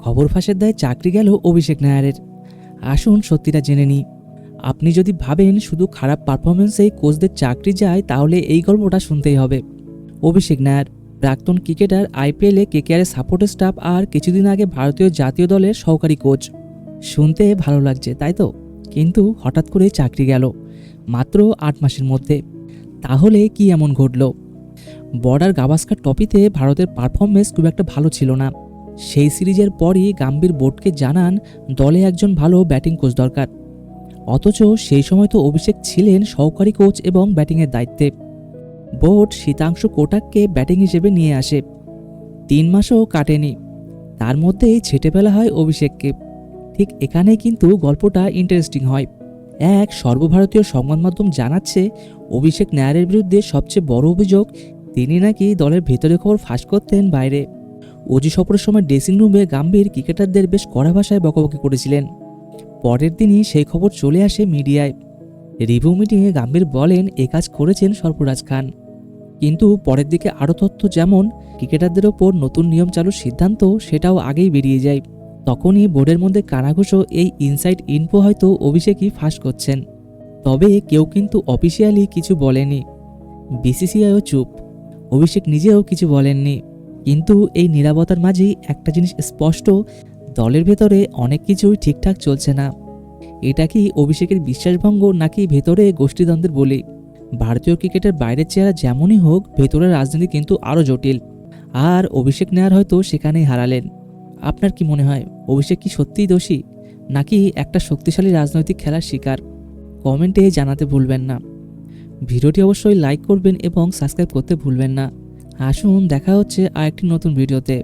খবর ফাঁসের দায়ে চাকরি গেল অভিষেক নায়ারের। আসুন সত্যিটা জেনে নিই। আপনি যদি ভাবেন শুধু খারাপ পারফরমেন্সেই কোচদের চাকরি যায়, তাহলে এই গল্পটা শুনতেই হবে। অভিষেক নায়ার প্রাক্তন ক্রিকেটার, আইপিএলে কেকেআরের সাপোর্টের স্টাফ আর কিছুদিন আগে ভারতীয় জাতীয় দলের সহকারী কোচ। শুনতে ভালো লাগছে তাই তো, কিন্তু হঠাৎ করে চাকরি গেল মাত্র 8 মাসের মধ্যে। তাহলে কি এমন ঘটল? বর্ডার গাভাস্কার ট্রফিতে ভারতের পারফরমেন্স খুব একটা ভালো ছিল না। সেই সিরিজের পরই গাম্ভীর বোর্ডকে জানান দলে একজন ভালো ব্যাটিং কোচ দরকার। অথচ সেই সময় তো অভিষেক ছিলেন সহকারী কোচ এবং ব্যাটিংয়ের দায়িত্বে। বোর্ড শীতাংশু কোটাককে ব্যাটিং হিসেবে নিয়ে আসে। 3 মাসও কাটেনি, তার মধ্যেই ছেটে ফেলা হয় অভিষেককে। ঠিক এখানেই কিন্তু গল্পটা ইন্টারেস্টিং হয়। এক সর্বভারতীয় সংবাদ মাধ্যম জানাচ্ছে অভিষেক নায়ারের বিরুদ্ধে সবচেয়ে বড় অভিযোগ তিনি নাকি দলের ভেতরে খবর ফাঁস করতেন বাইরে। অজি সফরের সময় ড্রেসিং রুমে গাম্ভীর ক্রিকেটারদের বেশ কড়া ভাষায় বকাবকি করেছিলেন। পরের দিনই সেই খবর চলে আসে মিডিয়ায়। রিভিউ মিটিংয়ে গাম্ভীর বলেন এ কাজ করেছেন সরফরাজ খান। কিন্তু পরের দিকে আরও তথ্য, যেমন ক্রিকেটারদের ওপর নতুন নিয়ম চালুর সিদ্ধান্ত, সেটাও আগেই বেরিয়ে যায়। তখনই বোর্ডের মধ্যে কানাঘুষো এই ইনসাইড ইনফো হয়তো অভিষেকই ফাঁস করছেন। তবে কেউ কিন্তু অফিসিয়ালি কিছু বলেনি। বিসিসিআইও চুপ, অভিষেক নিজেও কিছু বলেননি। কিন্তু এই নীরবতার মাঝেই একটা জিনিস স্পষ্ট, দলের ভেতরে অনেক কিছুই ঠিকঠাক চলছে না। এটা কি অভিষেকের বিশ্বাসভঙ্গ, নাকি ভেতরে গোষ্ঠীদ্বন্দ্বের বলি? ভারতীয় ক্রিকেটের বাইরের চেহারা যেমনই হোক, ভেতরের রাজনীতি কিন্তু আরও জটিল। আর অভিষেক নায়ার হয়তো সেখানেই হারালেন। আপনার কি মনে হয়, অভিষেক কি সত্যিই দোষী, নাকি একটা শক্তিশালী রাজনৈতিক খেলার শিকার? কমেন্টে জানাতে ভুলবেন না। ভিডিওটি অবশ্যই লাইক করবেন এবং সাবস্ক্রাইব করতে ভুলবেন না। আসুন দেখা হচ্ছে আরেকটি নতুন ভিডিওতে।